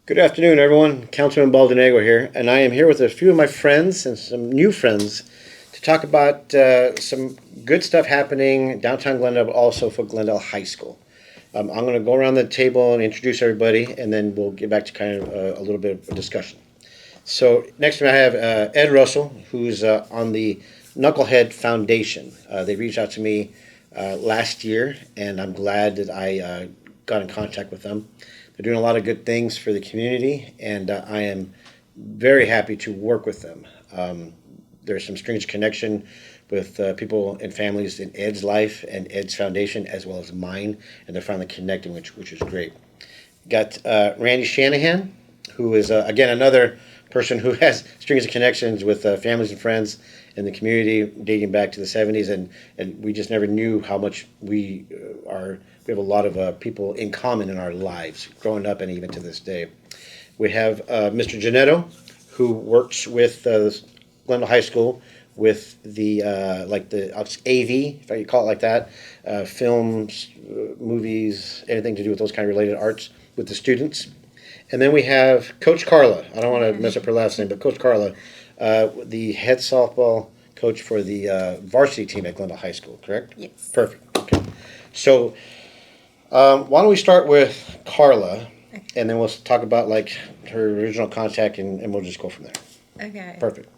Good afternoon, everyone. Councilman Baldonego here, and I am here with a few of my friends and some new friends to talk about some good stuff happening downtown Glendale, but also for Glendale High School. I'm going to go around the table and introduce everybody, and then we'll get back to kind of a little bit of a discussion. So next to me I have Ed Russell, who's on the Knucklehead Foundation. They reached out to me last year, and I'm glad that I got in contact with them. They're doing a lot of good things for the community, and I am very happy to work with them. There's some strange connection with people and families in Ed's life and Ed's foundation as well as mine, and they're finally connecting, which is great. Got Randy Shanahan, who is again another person who has strings of connections with families and friends in the community dating back to the 70s, and we just never knew how much we are. We have a lot of people in common in our lives, growing up and even to this day. We have Mr. Janetto, who works with Glendale High School with the like the AV, if I could call it like that, films, movies, anything to do with those kind of related arts with the students. And then we have Coach Carla. I don't want to mess up her last name, but Coach Carla, the head softball coach for the varsity team at Glendale High School, correct? Yes. Perfect. Okay. So why don't we start with Carla, and then we'll talk about like her original contact, and we'll just go from there. Okay. Perfect.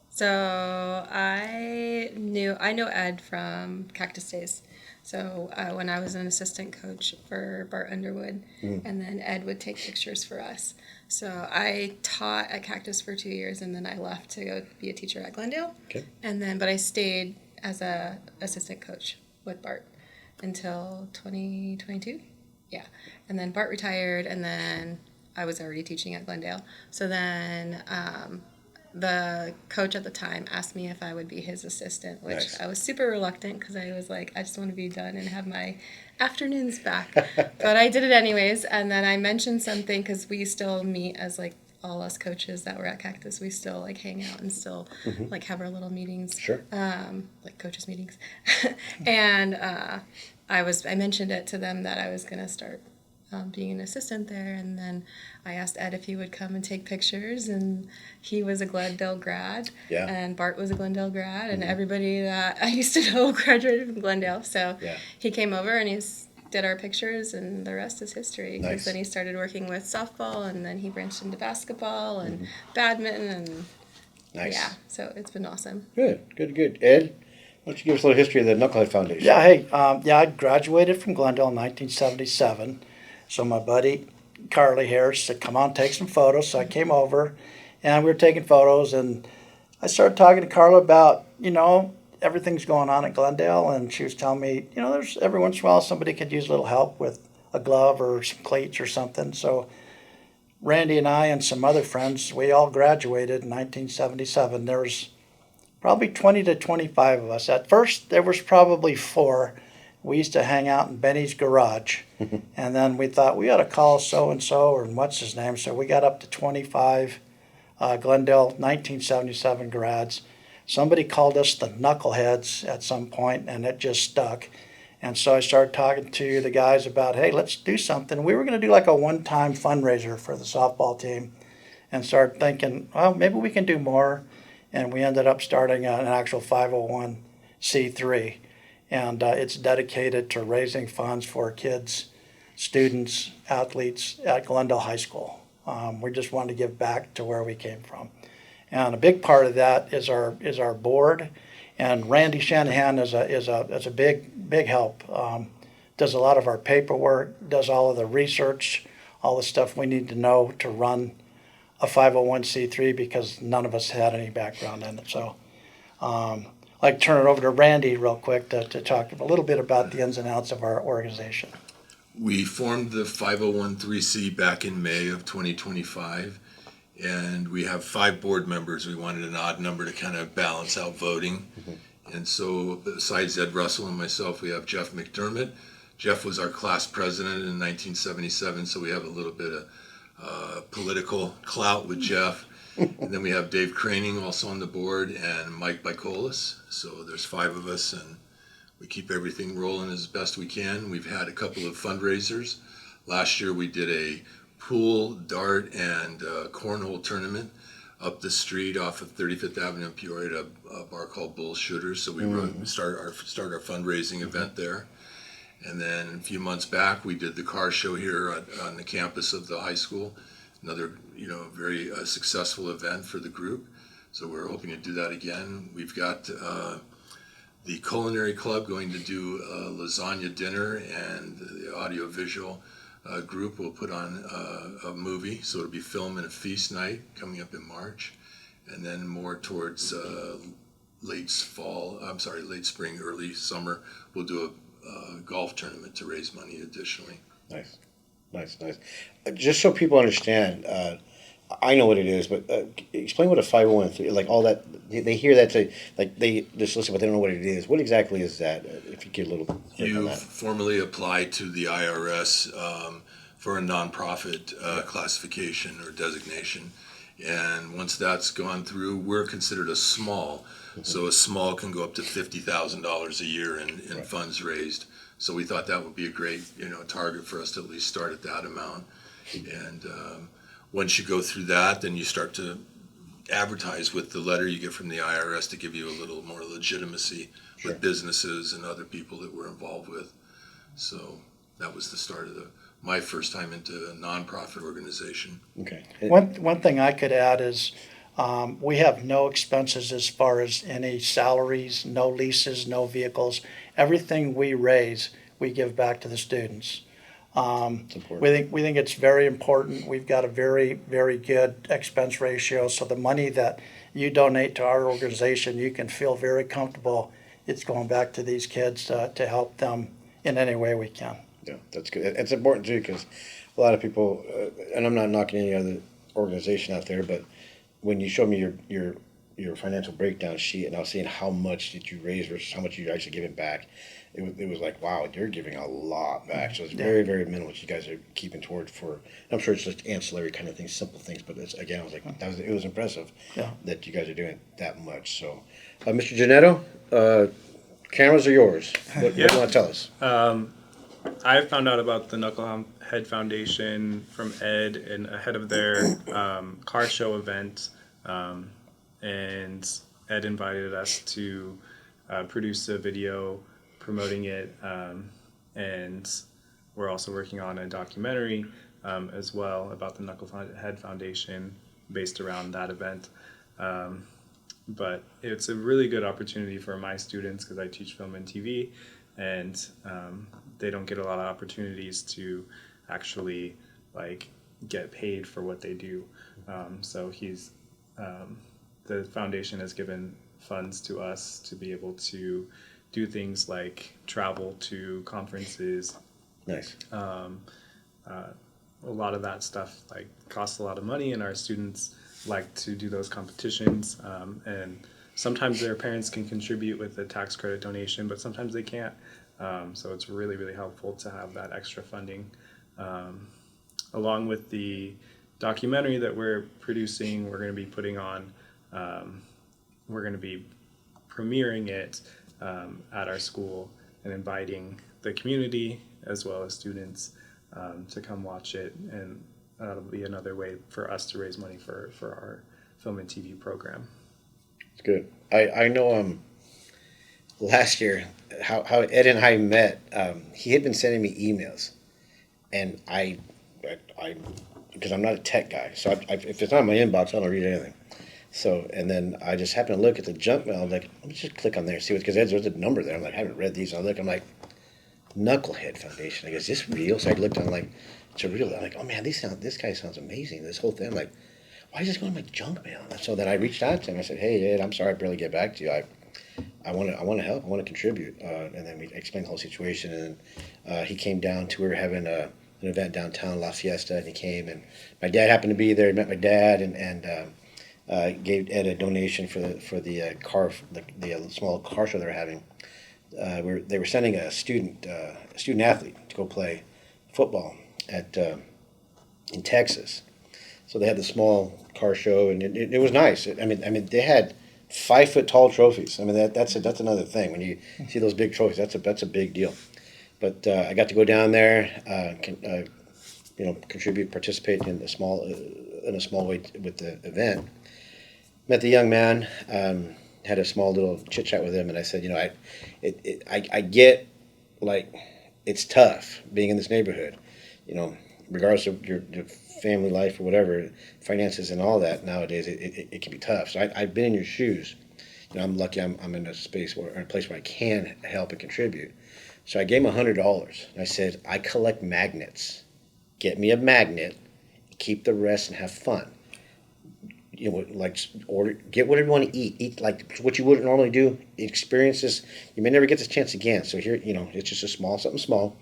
So I know Ed from Cactus Days. So when I was an assistant coach for Bart Underwood, and then Ed would take pictures for us. So I taught at Cactus for 2 years, and then I left to go be a teacher at Glendale. Okay. But I stayed as a assistant coach with Bart until 2022. Yeah. And then Bart retired, and then I was already teaching at Glendale. So then the coach at the time asked me if I would be his assistant, which Nice. I was super reluctant because I was like, I just want to be done and have my afternoons back. But I did it anyways. And then I mentioned something because we still meet as like all us coaches that were at Cactus. We still like hang out and still like have our little meetings. Sure. Like coaches meetings. And I mentioned it to them that I was going to start being an assistant there, and then I asked Ed if he would come and take pictures, and he was a Glendale grad, Yeah. and Bart was a Glendale grad, and everybody that I used to know graduated from Glendale, so Yeah. he came over and did our pictures, and the rest is history. Nice. Because then he started working with softball, and then he branched into basketball and badminton, and Nice. yeah, so it's been awesome. Good. Ed, why don't you give us a little history of the Knucklehead Foundation? Yeah, hey, I graduated from Glendale in 1977. So my buddy Carly here said, come on, take some photos. So I came over, and we were taking photos, and I started talking to Carla about, everything's going on at Glendale, and she was telling me, there's every once in a while somebody could use a little help with a glove or some cleats or something. So Randy and I and some other friends, we all graduated in 1977. There was probably 20 to 25 of us. At first, there was probably 4. We used to hang out in Benny's garage, and then we thought we ought to call so-and-so or what's his name. So we got up to 25 Glendale 1977 grads. Somebody called us the Knuckleheads at some point, and it just stuck. And so I started talking to the guys about, hey, let's do something. We were going to do like a one-time fundraiser for the softball team, and started thinking, well, maybe we can do more. And we ended up starting an actual 501c3. And it's dedicated to raising funds for kids, students, athletes at Glendale High School. We just wanted to give back to where we came from. And a big part of that is our board. And Randy Shanahan is a big help. Does a lot of our paperwork, does all of the research, all the stuff we need to know to run a 501c3 because none of us had any background in it. So I'd like to turn it over to Randy real quick to talk a little bit about the ins and outs of our organization. We formed the 501c back in May of 2025, and we have 5 board members. We wanted an odd number to kind of balance out voting. And so besides Ed Russell and myself, we have Jeff McDermott. Jeff was our class president in 1977, so we have a little bit of political clout with Jeff. And then we have Dave Craning also on the board, and Mike Bicolis. So there's 5 of us, and we keep everything rolling as best we can. We've had a couple of fundraisers. Last year we did a pool, dart, and cornhole tournament up the street off of 35th Avenue in Peoria at a bar called Bull Shooters. So we started our fundraising event there. And then a few months back, we did the car show here on the campus of the high school. Another, very successful event for the group. So we're hoping to do that again. We've got the Culinary Club going to do a lasagna dinner, and the audiovisual group will put on a movie. So it'll be film and a feast night coming up in March. And then more towards late spring, early summer, we'll do a golf tournament to raise money additionally. Nice. Just so people understand, I know what it is, but explain what a 501(c), like all that, they hear that, they just listen, but they don't know what it is. What exactly is that? If you get a little bit on You that. formally applied to the IRS for a nonprofit classification or designation. And once that's gone through, we're considered a small. So a small can go up to $50,000 a year in funds raised. So we thought that would be a great, target for us to at least start at that amount. And once you go through that, then you start to advertise with the letter you get from the IRS to give you a little more legitimacy with businesses and other people that we're involved with. So that was the start of my first time into a nonprofit organization. Okay. One thing I could add is we have no expenses as far as any salaries, no leases, no vehicles. Everything we raise, we give back to the students. We think it's very important. We've got a very, very good expense ratio. So the money that you donate to our organization, you can feel very comfortable it's going back to these kids to help them in any way we can. Yeah, that's good. It's important too, because a lot of people, and I'm not knocking any other organization out there, but when you showed me your financial breakdown sheet, and I was seeing how much did you raise versus how much you're actually giving back, it was like, wow, you're giving a lot back. So it's very, very minimal what you guys are keeping toward for. I'm sure it's just ancillary kind of things, simple things, but it's, again, I was like, it was impressive that you guys are doing that much. So, Mr. Janetto, cameras are yours. What do you want to tell us? I found out about the Knucklehead Foundation from Ed and ahead of their car show event, and Ed invited us to produce a video promoting it, and we're also working on a documentary as well about the Knucklehead Foundation based around that event. But it's a really good opportunity for my students because I teach film and TV, and they don't get a lot of opportunities to actually get paid for what they do. So the foundation has given funds to us to be able to do things like travel to conferences. Nice. A lot of that stuff costs a lot of money, and our students like to do those competitions. And sometimes their parents can contribute with a tax credit donation, but sometimes they can't. So it's really, really helpful to have that extra funding. Along with the documentary that we're producing, we're going to be putting on, we're going to be premiering it at our school and inviting the community as well as students to come watch it. And that'll be another way for us to raise money for our film and TV program. It's good. I know last year how Ed and I met. He had been sending me emails, and I because I'm not a tech guy, so if it's not in my inbox, I don't read anything. So, and then I just happened to look at the junk mail. I'm like, let me just click on there and see because there's a number there. I'm like, I haven't read these. So I'm like, Knucklehead Foundation. I guess, is this real? So I looked on it's a real. I'm like, oh man, this guy sounds amazing. This whole thing. I'm like, why is this going to my junk mail? And so then I reached out to him. I said, hey Ed, I'm sorry I barely get back to you. I want to help. I want to contribute. And then we explained the whole situation. And he came down to, we were having an event downtown, La Fiesta, and he came. And my dad happened to be there. He met my dad and gave Ed a donation for the car, the small car show they were having. They were sending a student athlete to go play football in Texas. So they had the small car show, and it was nice. I mean, they had 5 foot tall trophies. I mean, that's another thing. When you see those big trophies, that's a big deal. But I got to go down there, contribute, participate in a small way with the event. Met the young man, had a small little chit chat with him, and I said, I get, like, it's tough being in this neighborhood, regardless of your family life or whatever, finances and all that nowadays, it can be tough. So I've been in your shoes. I'm lucky I'm in a place where I can help and contribute. So I gave him $100. I said, I collect magnets. Get me a magnet, keep the rest, and have fun. Order, get whatever you want to eat. Eat like what you wouldn't normally do. Experience this. You may never get this chance again. So here, it's just something small.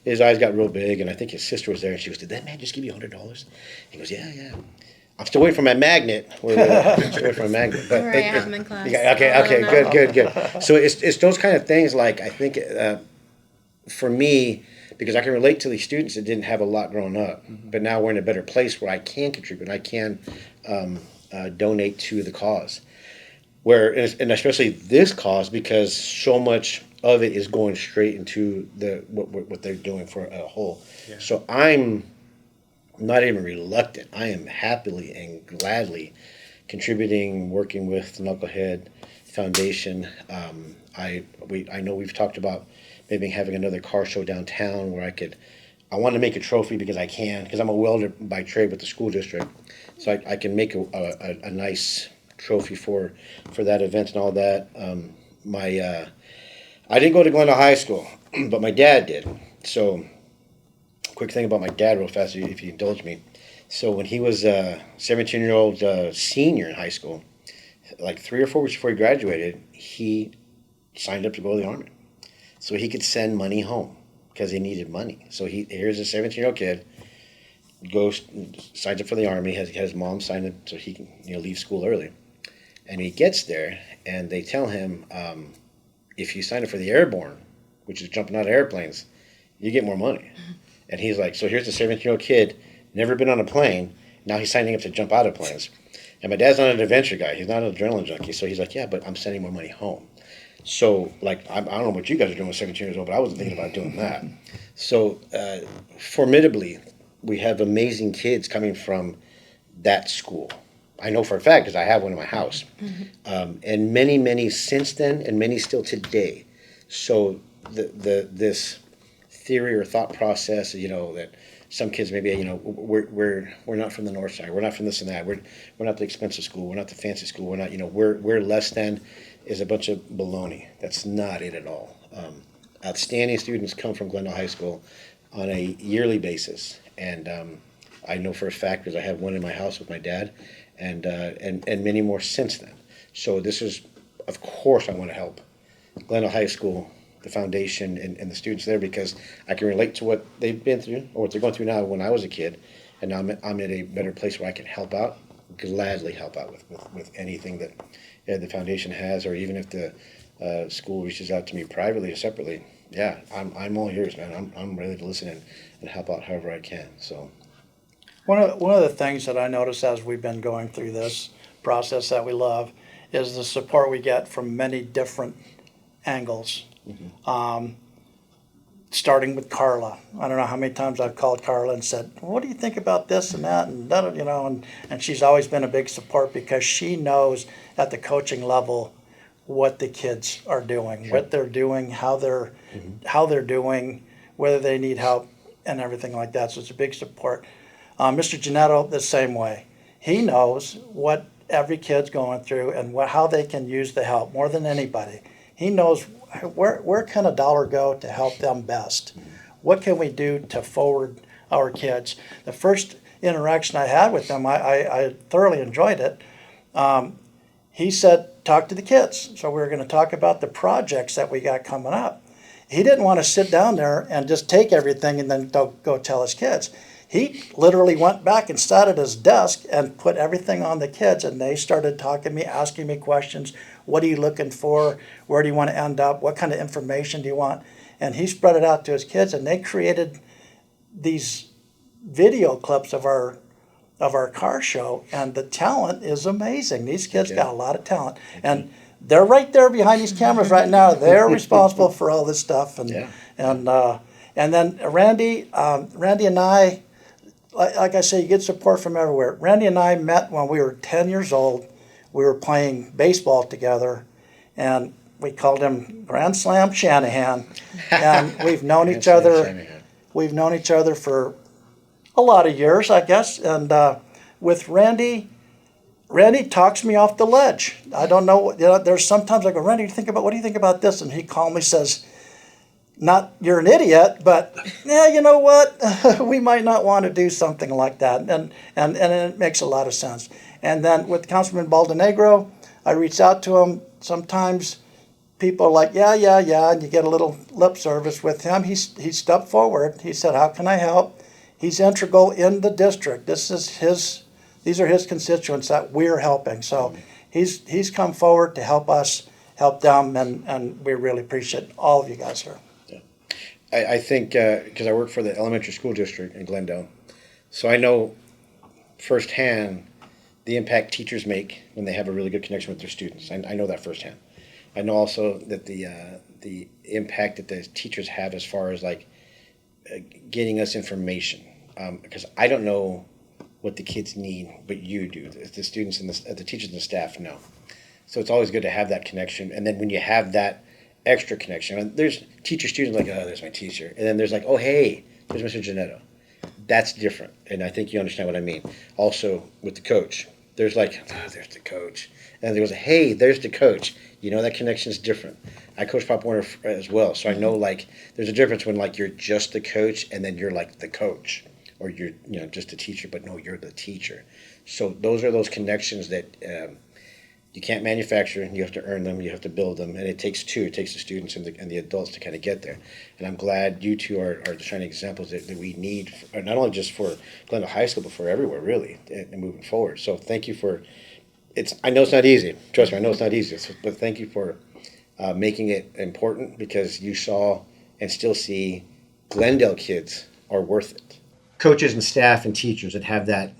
His eyes got real big, and I think his sister was there, and she goes, "Did that man just give you $100?" He goes, "Yeah." I'm still waiting for my magnet. I'm still waiting for my magnet. But I have them in class. Okay, good. So it's those kind of things. Like, I think for me, because I can relate to these students that didn't have a lot growing up, but now we're in a better place where I can contribute. I can donate to the cause, and especially this cause, because so much of it is going straight into what they're doing for a whole. Yeah. So I'm not even reluctant. I am happily and gladly contributing, working with the Knucklehead Foundation. I know we've talked about maybe having another car show downtown where I want to make a trophy because I'm a welder by trade with the school district. So I can make a nice trophy for that event and all that. I didn't go to Glendale High School, but my dad did. So, quick thing about my dad real fast, if you indulge me. So when he was a 17-year-old senior in high school, like 3 or 4 weeks before he graduated, he signed up to go to the Army. So he could send money home because he needed money. So here's a 17-year-old kid, goes, signs up for the Army, has his mom sign up so he can leave school early. And he gets there, and they tell him, if you sign up for the Airborne, which is jumping out of airplanes, you get more money. And he's like, so here's a 17-year-old kid, never been on a plane, now he's signing up to jump out of planes. And my dad's not an adventure guy, he's not an adrenaline junkie, so he's like, yeah, but I'm sending more money home. So, like, I don't know what you guys are doing with 17 years old, but I wasn't thinking about doing that. So, formidably, we have amazing kids coming from that school. I know for a fact because I have one in my house. And many, many since then, and many still today. So, this theory or thought process, that some kids maybe, we're not from the north side, we're not from this and that, we're not the expensive school, we're not the fancy school, we're not, we're less than, is a bunch of baloney. That's not it at all. Outstanding students come from Glendale High School on a yearly basis, and I know for a fact because I have one in my house with my dad, and many more since then. So this is, of course, I want to help Glendale High School, the foundation, and the students there, because I can relate to what they've been through or what they're going through now when I was a kid, and now I'm in a better place where I can help out, gladly help out with anything that the foundation has, or even if the school reaches out to me privately or separately. Yeah, I'm all yours, man. I'm ready to listen and help out however I can. So, one of the things that I noticed as we've been going through this process that we love is the support we get from many different angles. Starting with Carla. I don't know how many times I've called Carla and said, what do you think about this and that, and that, and she's always been a big support because she knows at the coaching level what the kids are doing, what they're doing, how they're doing, whether they need help and everything like that. So it's a big support. Mr. Janetto, the same way. He knows what every kid's going through and how they can use the help more than anybody. He knows where can a dollar go to help them best? What can we do to forward our kids? The first interaction I had with him, I thoroughly enjoyed it. He said, talk to the kids. So we were going to talk about the projects that we got coming up. He didn't want to sit down there and just take everything and then go tell his kids. He literally went back and sat at his desk and put everything on the kids, and they started talking to me, asking me questions. What are you looking for? Where do you want to end up? What kind of information do you want? And he spread it out to his kids, and they created these video clips of our car show, and the talent is amazing. These kids got a lot of talent, and they're right there behind these cameras right now. They're responsible for all this stuff, and then Randy and I, like I say, you get support from everywhere. Randy and I met when we were 10 years old. We were playing baseball together, and we called him Grand Slam Shanahan. And we've known each other. We've known each other for a lot of years, I guess. And with Randy, Randy talks me off the ledge. I don't know. There's sometimes I go, Randy, what do you think about this? And he calmly says, not you're an idiot, but yeah, you know what? We might not want to do something like that, and it makes a lot of sense. And then with Councilman Baldenegro, I reached out to him. Sometimes people are like, yeah, and you get a little lip service with him. He stepped forward. He said, how can I help? He's integral in the district. These are his constituents that we're helping. So he's come forward to help us, help them, and we really appreciate all of you guys here. I think, because I work for the elementary school district in Glendale, so I know firsthand the impact teachers make when they have a really good connection with their students. I know that firsthand. I know also that the impact that the teachers have as far as like getting us information, because I don't know what the kids need, but you do. The students and the teachers and the staff know. So it's always good to have that connection. And then when you have that extra connection, and there's teacher students like, oh, there's my teacher, and then there's like, oh, hey, there's Mr. Janetto. That's different, and I think you understand what I mean. Also with the coach, there's like, oh, there's the coach, and there goes, hey, there's the coach. You know, that connection is different. I coach Pop Warner as well, so I know like there's a difference when like you're just the coach and then you're like the coach, or you're just a teacher, but no, you're the teacher. So those are those connections that you can't manufacture. You have to earn them. You have to build them, and it takes two. It takes the students and the adults to kind of get there. And I'm glad you two are the shining examples that we need, not only just for Glendale High School, but for everywhere, really, and moving forward. So thank you for. I know it's not easy. Trust me, I know it's not easy. But thank you for making it important, because you saw and still see Glendale kids are worth it. Coaches and staff and teachers that have that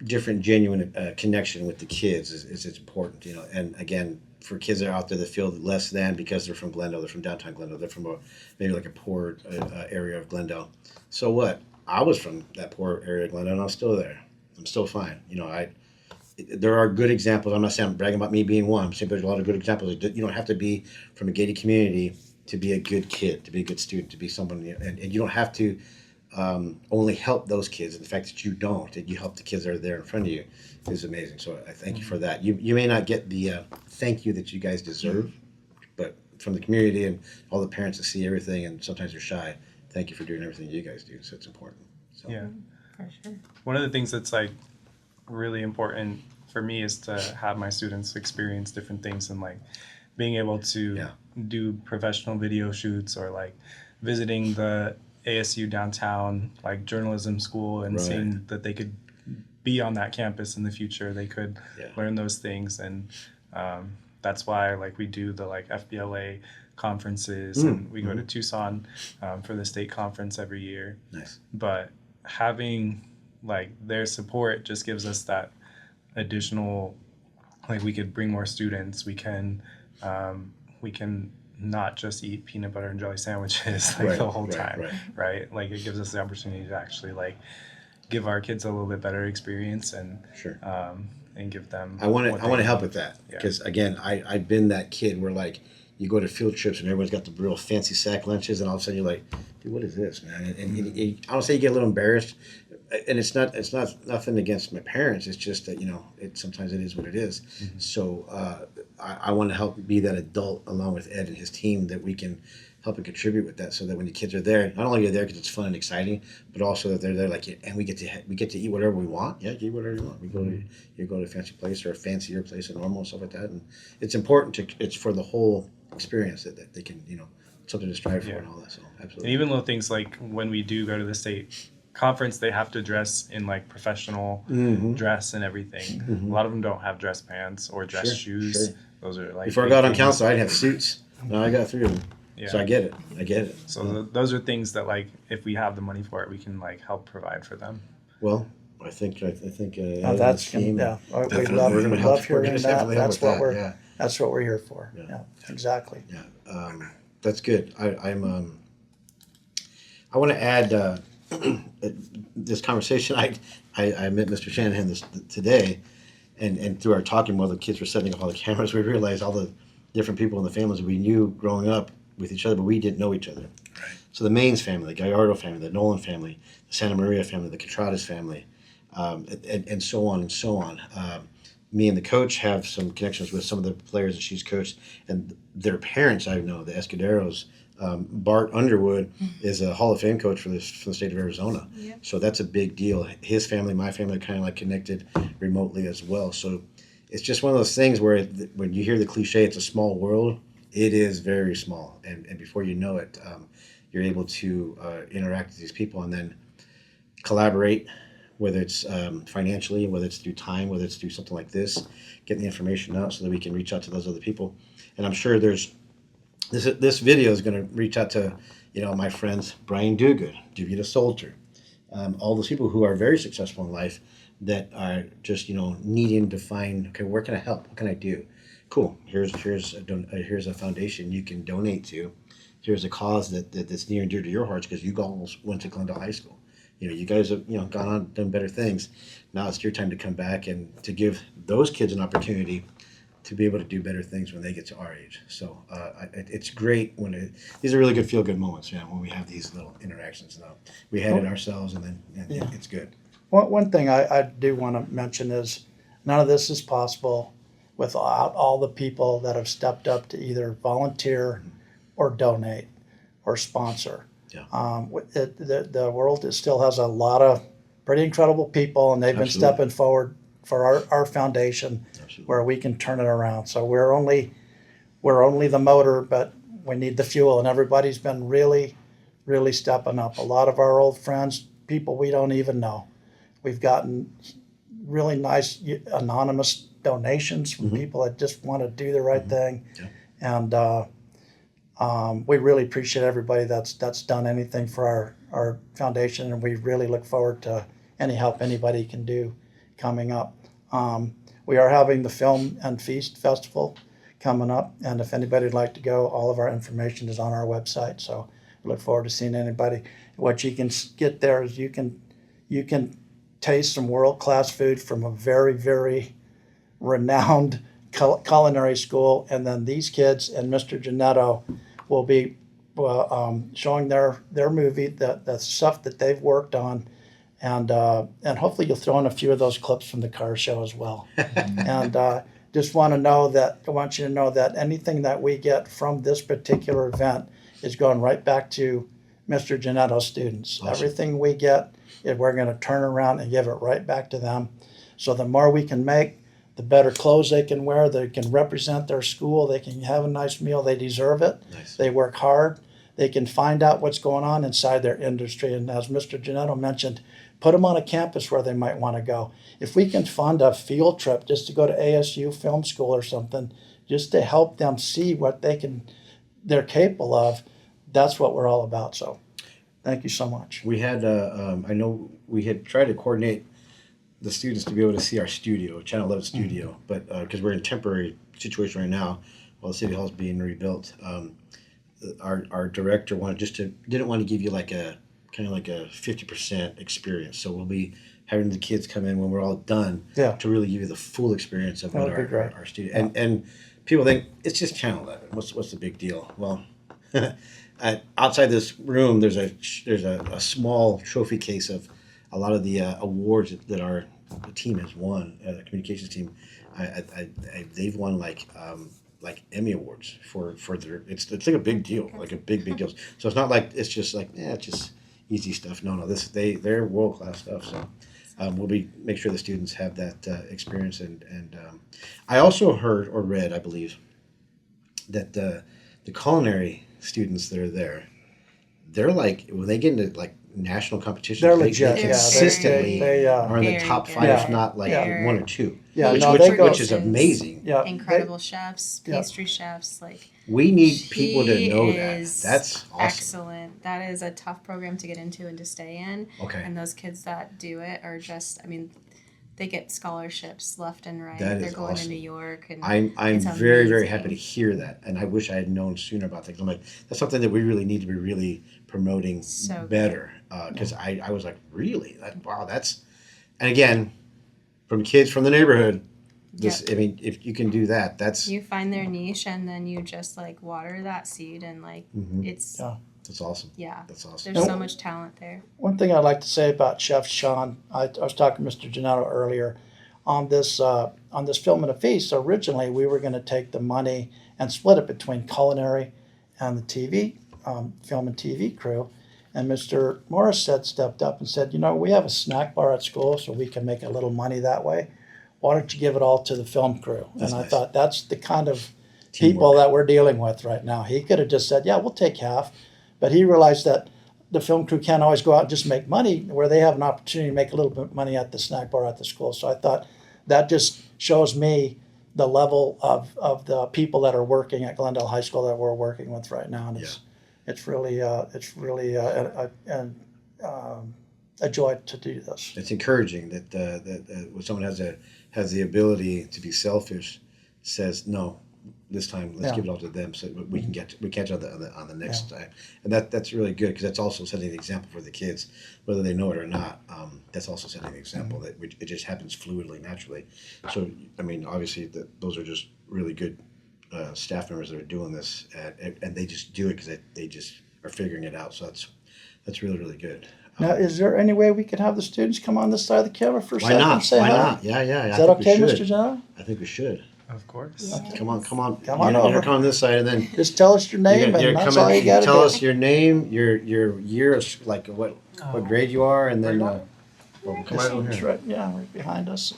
different genuine connection with the kids is important, and again, for kids that are out there that feel less than because they're from Glendale, they're from downtown Glendale, they're from maybe like a poor area of Glendale. So what? I was from that poor area of Glendale, and I'm still there. I'm still fine. There are good examples. I'm not saying I'm bragging about me being one. I'm saying there's a lot of good examples. You don't have to be from a gated community to be a good kid, to be a good student, to be someone, and you don't have to only help those kids. And the fact that you help the kids that are there in front of you is amazing. So I thank you for that. You may not get the thank you that you guys deserve, but from the community and all the parents that see everything and sometimes they're shy, thank you for doing everything you guys do. So it's important. So. Yeah. For sure. One of the things that's like really important for me is to have my students experience different things, and like being able to do professional video shoots, or like visiting the ASU downtown like journalism school, and seeing that they could be on that campus in the future. They could learn those things, and that's why like we do the like FBLA conferences, and we go to Tucson for the state conference every year. Nice. But having like their support just gives us that additional, like we could bring more students. We can not just eat peanut butter and jelly sandwiches like the whole time, right? Like it gives us the opportunity to actually like give our kids a little bit better experience, and and give them. I want to help with that, because again, I've been that kid where like you go to field trips and everyone's got the real fancy sack lunches, and all of a sudden you're like, dude, what is this, man? And I don't say you get a little embarrassed, and it's not nothing against my parents. It's just that sometimes it is what it is. Mm-hmm. So I want to help be that adult along with Ed and his team, that we can help and contribute with that, so that when the kids are there, not only are they there because it's fun and exciting, but also that they're there like, and we get to eat whatever we want. Yeah, eat whatever you want. You go to a fancy place or a fancier place, or normal stuff like that, and it's important it's for the whole experience that they can something to strive for and all that. So absolutely. And even little things like when we do go to the state conference, they have to dress in like professional dress and everything. Mm-hmm. A lot of them don't have dress pants or dress shoes. Sure. Those are like, before I got on council, I'd have suits. Now I got 3 of them. Yeah. So I get it. So those are things that like if we have the money for it, we can like help provide for them. Well, I think that's we love hearing that. That's what we're here for. Yeah, exactly. Yeah, that's good. I want to add this conversation, I met Mr. Shanahan today, and through our talking while the kids were setting up all the cameras, we realized all the different people in the families we knew growing up with each other, but we didn't know each other. Right. So the Maines family, the Gallardo family, the Nolan family, the Santa Maria family, the Contradas family, and so on and so on. Me and the coach have some connections with some of the players that she's coached, and their parents I know, the Escuderos. Bart Underwood is a Hall of Fame coach for the state of Arizona. Yep. So that's a big deal. His family, my family, kind of like connected remotely as well. So it's just one of those things where when you hear the cliche, it's a small world, it is very small. And before you know it, you're able to interact with these people and then collaborate, whether it's financially, whether it's through time, whether it's through something like this, getting the information out so that we can reach out to those other people. And I'm sure this video is going to reach out to, my friends, Brian Duguid, Davida Solter, all those people who are very successful in life that are just, needing to find, okay, where can I help? What can I do? Cool. Here's a foundation you can donate to. Here's a cause that's near and dear to your hearts because you all went to Glendale High School. You guys have, gone on, done better things. Now it's your time to come back and to give those kids an opportunity to be able to do better things when they get to our age. So it's great these are really good feel-good moments, when we have these little interactions. Now we had it ourselves, and it's good. One thing I do want to mention is none of this is possible without all the people that have stepped up to either volunteer or donate or sponsor. Yeah. The world still has a lot of pretty incredible people, and they've been Absolutely. stepping forward for our foundation. Absolutely. Where we can turn it around. So we're only the motor, but we need the fuel, and everybody's been really, really stepping up. A lot of our old friends, people we don't even know. We've gotten really nice anonymous donations from people that just want to do the right thing. Yeah. And we really appreciate everybody that's done anything for our foundation, and we really look forward to any help anybody can do coming up. We are having the Film and Feast Festival coming up, and if anybody'd like to go, all of our information is on our website. So we look forward to seeing anybody. What you can get there is you can taste some world-class food from a very, very renowned culinary school, and then these kids and Mr. Janetto will be showing their movie, the stuff that they've worked on. And hopefully you'll throw in a few of those clips from the car show as well. And just want you to know that anything that we get from this particular event is going right back to Mr. Janetto's students. Awesome. Everything we get, we're going to turn around and give it right back to them. So the more we can make, the better clothes they can wear. They can represent their school. They can have a nice meal. They deserve it. Nice. They work hard. They can find out what's going on inside their industry. And as Mr. Janetto mentioned, put them on a campus where they might want to go. If we can fund a field trip just to go to ASU Film School or something, just to help them see what they're capable of, that's what we're all about. So thank you so much. We had, I know we had tried to coordinate the students to be able to see our studio, Channel 11 studio, but because we're in a temporary situation right now while the city hall is being rebuilt, our director didn't want to give you like a 50% experience. So we'll be having the kids come in when we're all done to really give you the full experience of what our studio. And people think it's just Channel 11. What's the big deal? Well, outside this room, there's a small trophy case of a lot of the awards that our team has won. The communications team, they've won like Emmy awards for their. It's like a big deal, like a big deal. So it's not like it's just like it's just easy stuff. No, they're world class stuff. So we'll make sure the students have that experience. And I also heard or read, I believe, that the culinary students that are there, they're like when they get into like national competitions, They're they legit. consistently They are in the very top good. five, if not like Very- one or two. Yeah, which is amazing. Yeah, Incredible chefs, pastry chefs, like We need people to he know that. is That's awesome. excellent. That is a tough program to get into and to stay in. Okay. And those kids that do it are just, they get scholarships left and right. That They're is going awesome. to New York, and I'm it's very, very amazing. happy to hear that, and I wish I had known sooner about things. I'm like, that's something that we really need to be really promoting So good. better, because I was like, really, wow, that's, and again, from kids from the neighborhood, this, I mean, if you can do that, that's You find their niche, and then you just like water that seed, and like Mhm. it's Yeah. that's awesome. yeah. That's awesome. There's so much talent there. One thing I'd like to say about Chef Sean, I was talking to Mr. Janetto earlier, on this Film and a Feast. Originally, we were going to take the money and split it between Culinary and the TV, film and TV crew. And Mr. Morris stepped up and said, we have a snack bar at school, so we can make a little money that way. Why don't you give it all to the film crew? That's and I nice. thought that's the kind of Teamwork. people that we're dealing with right now. He could have just said, yeah, we'll take half. But he realized that the film crew can't always go out and just make money, where they have an opportunity to make a little bit of money at the snack bar at the school. So I thought that just shows me the level of the people that are working at Glendale High School that we're working with right now. And it's really a joy to do this. It's encouraging that when someone has the ability to be selfish, says no, this time let's Yeah. give it all to them so we can catch on the next time, and that's really good, because that's also setting the example for the kids, whether they know it or not. That's also setting the example that it just happens fluidly, naturally. So I mean, obviously those are just really good staff members that are doing this, and they just do it because they just are figuring it out. So that's really, really good. Now, is there any way we could have the students come on this side of the camera for a Why second not? and say Why hi? not? Yeah. Is I that think okay, we Mr. should. General? I think we should. Of course. Yeah. Come on. Come on You're over. come on this side, and then Just tell us your name, and that's all you got to tell do. us your name, your year, like what grade you are, and then come right over It's here. right behind us.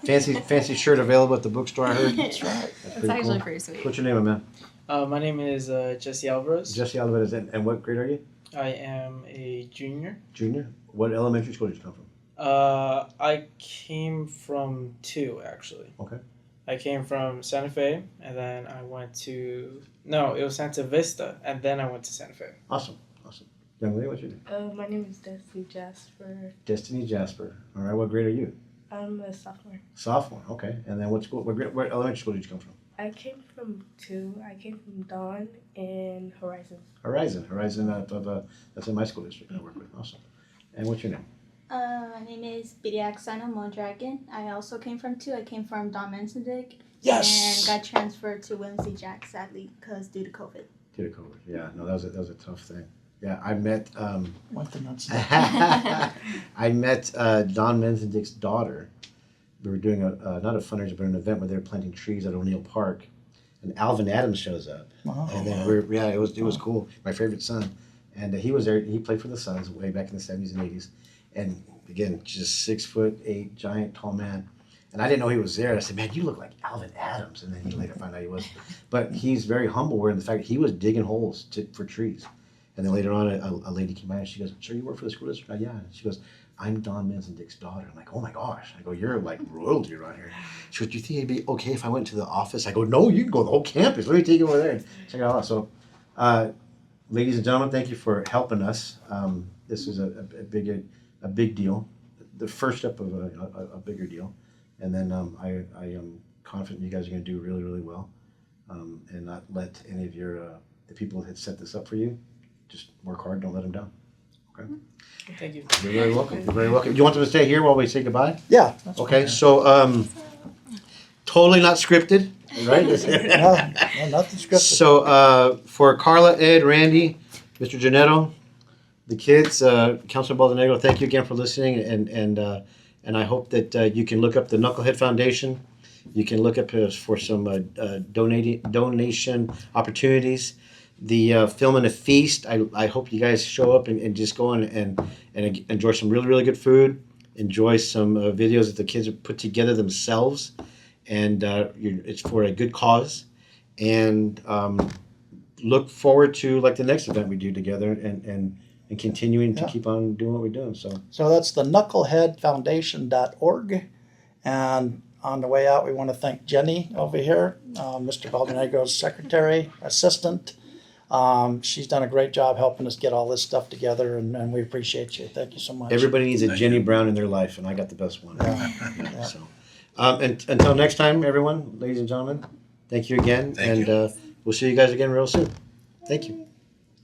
Fancy shirt available at the bookstore, I heard. That's right. That's It's actually pretty sweet. What's your name, man? My name is Jesse Alvarez. Jesse Alvarez, and what grade are you? I am a junior. Junior. What elementary school did you come from? I came from two, actually. Okay. I came from Santa Fe, and then I went to... No, it was Santa Vista, and then I went to Santa Fe. Awesome. Young lady, what's your name? My name is Destiny Jasper. Destiny Jasper. All right. What grade are you? I'm a sophomore. Sophomore. Okay. And then what school? What elementary school did you come from? I came from two. I came from Dawn and Horizon. Horizon. That's in my school district I work with. Awesome. And what's your name? My name is Biriaksana Mondragon. I also came from two. I came from Don Mensendick. Yes. And got transferred to William C. Jack, sadly, because due to COVID. Due to COVID. Yeah. No, that was a tough thing. Yeah, I met Went to nuts. I met Don Mensendick's daughter. We were doing not a fundraiser, but an event where they were planting trees at O'Neill Park, and Alvin Adams shows up, Wow. and then it was cool. My favorite son, and he was there. He played for the Suns way back in the 70s and 80s, and again, just 6'8", giant, tall man. And I didn't know he was there. And I said, "Man, you look like Alvin Adams." And then he later found out he was, but he's very humble. In the fact that he was digging holes for trees. And then later on, a lady came by and she goes, "Sir, you work for the school district?" "Yeah." And she goes, "I'm Don Mensendick's daughter." I'm like, "Oh my gosh." I go, "You're like royalty around here." She goes, "Do you think it'd be okay if I went to the office?" I go, "No, you can go to the whole campus. Let me take you over there and check it out." So, ladies and gentlemen, thank you for helping us. This is a big deal, the first step of a bigger deal. And then I am confident you guys are going to do really, really well, and not let any of the people that had set this up for you, just work hard, don't let them down. Okay? Thank you. You're very welcome. You're very welcome. You want them to stay here while we say goodbye? Yeah. That's Okay, so totally not scripted, right? No, nothing scripted. So for Carla, Ed, Randy, Mr. Janetto, the kids, Councilor Baldonegro, thank you again for listening, and I hope that you can look up the Knucklehead Foundation. You can look up for some donation opportunities. The Film and a Feast, I hope you guys show up and just go and enjoy some really, really good food. Enjoy some videos that the kids have put together themselves. And it's for a good cause. And look forward to like the next event we do together and continuing to keep on doing what we're doing. So that's the knuckleheadfoundation.org. And on the way out, we want to thank Jenny over here, Mr. Baldonegro's secretary, assistant, She's done a great job helping us get all this stuff together, and we appreciate you. Thank you so much. Everybody needs a Thank Jenny you. Brown in their life, and I got the best one. Yeah. So, and until next time, everyone, ladies and gentlemen, thank you again, Thank and we'll see you guys again real soon. Thank you.